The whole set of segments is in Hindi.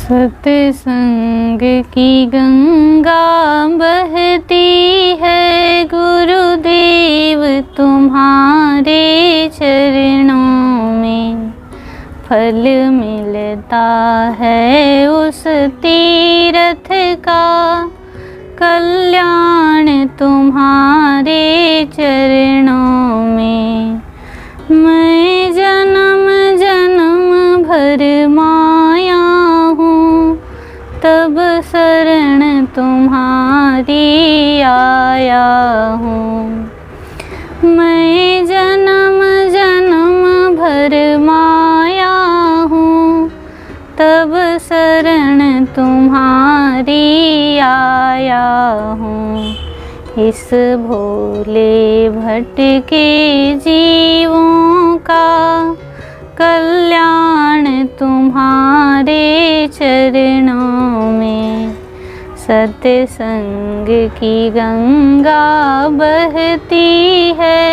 सत्संग की गंगा बहती है, गुरुदेव तुम्हारे चरणों में फल मिलता है उस तीर्थ का। कल्याण तुम्हारे चरणों में। मैं जन्म जन्म भर माया हूँ, तब शरण तुम्हारी आया हूँ। मैं जन्म जन्म भर माया हूँ, तब शरण तुम्हारी आया हूँ। इस भोले भटके जीवों का कल्याण तुम्हारे चरणों में। सत्संग की गंगा बहती है,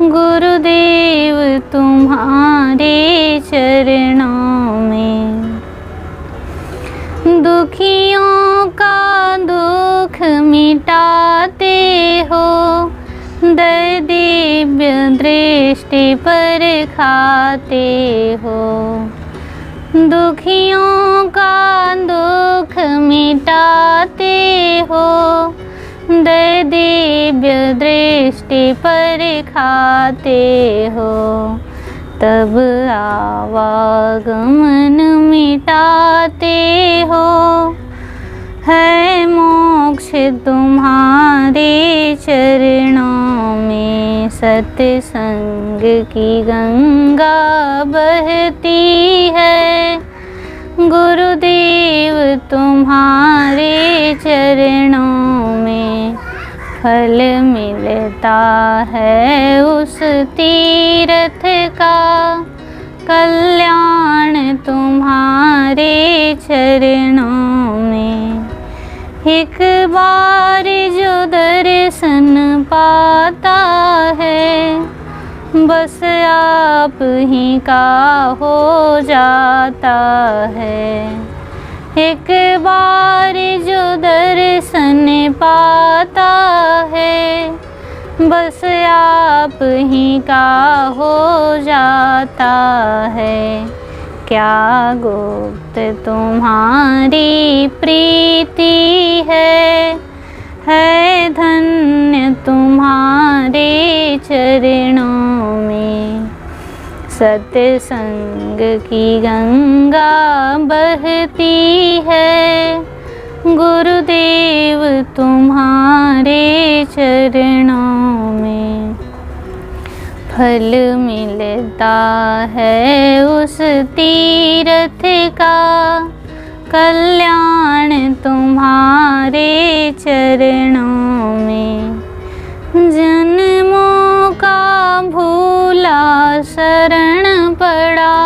गुरुदेव तुम्हारे चरणों में। दुखियों का दुख मिटाते हो, दया दिव्य दृष्टि पर खाते हो। दुखियों का दुख मिटाते हो, दया दिव्य दृष्टि पर खाते हो। तब आवागमन मिटाते हो, है मोक्ष तुम्हारे चरणों में। सत्संग की गंगा बहती है, गुरुदेव तुम्हारे चरणों में फल मिलता है उस तीर्थ का। कल्याण तुम्हारे चरणों में। एक बार जो दर्शन पाता है, बस आप ही का हो जाता है। एक बार जो दर्शन पाता है, बस आप ही का हो जाता है। क्या गुप्त तुम्हारी प्रीति है धन्य तुम्हारे चरणों में। सत्संग की गंगा बहती है, गुरुदेव तुम्हारे चरणों में फल मिलता है उस तीर्थ का। कल्याण तुम्हारे चरणों में। जन्मों का भूला शरण पड़ा,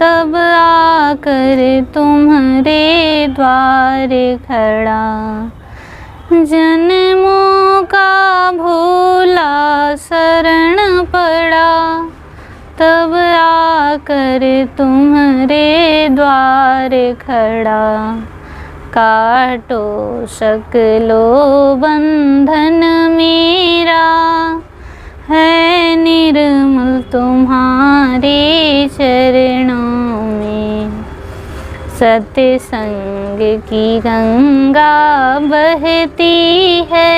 तब आकर तुम्हारे द्वार खड़ा। जन्मों का भूला शरण पड़ा, तब आकर तुम्हारे द्वार खड़ा। काटो सकलो बंधन मेरा, है निर्मल तुम्हारे चरणों में। सत्संग की गंगा बहती है,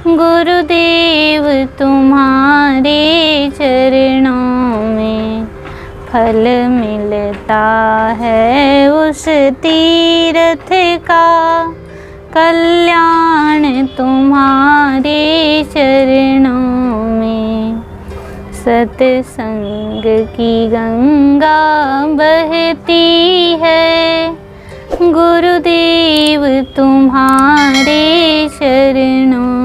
गुरुदेव तुम्हारे चरणों में फल मिलता है उस तीर्थ का। कल्याण तुम्हारे चरणों में। सत्संग की गंगा बहती है, गुरुदेव तुम्हारे चरणों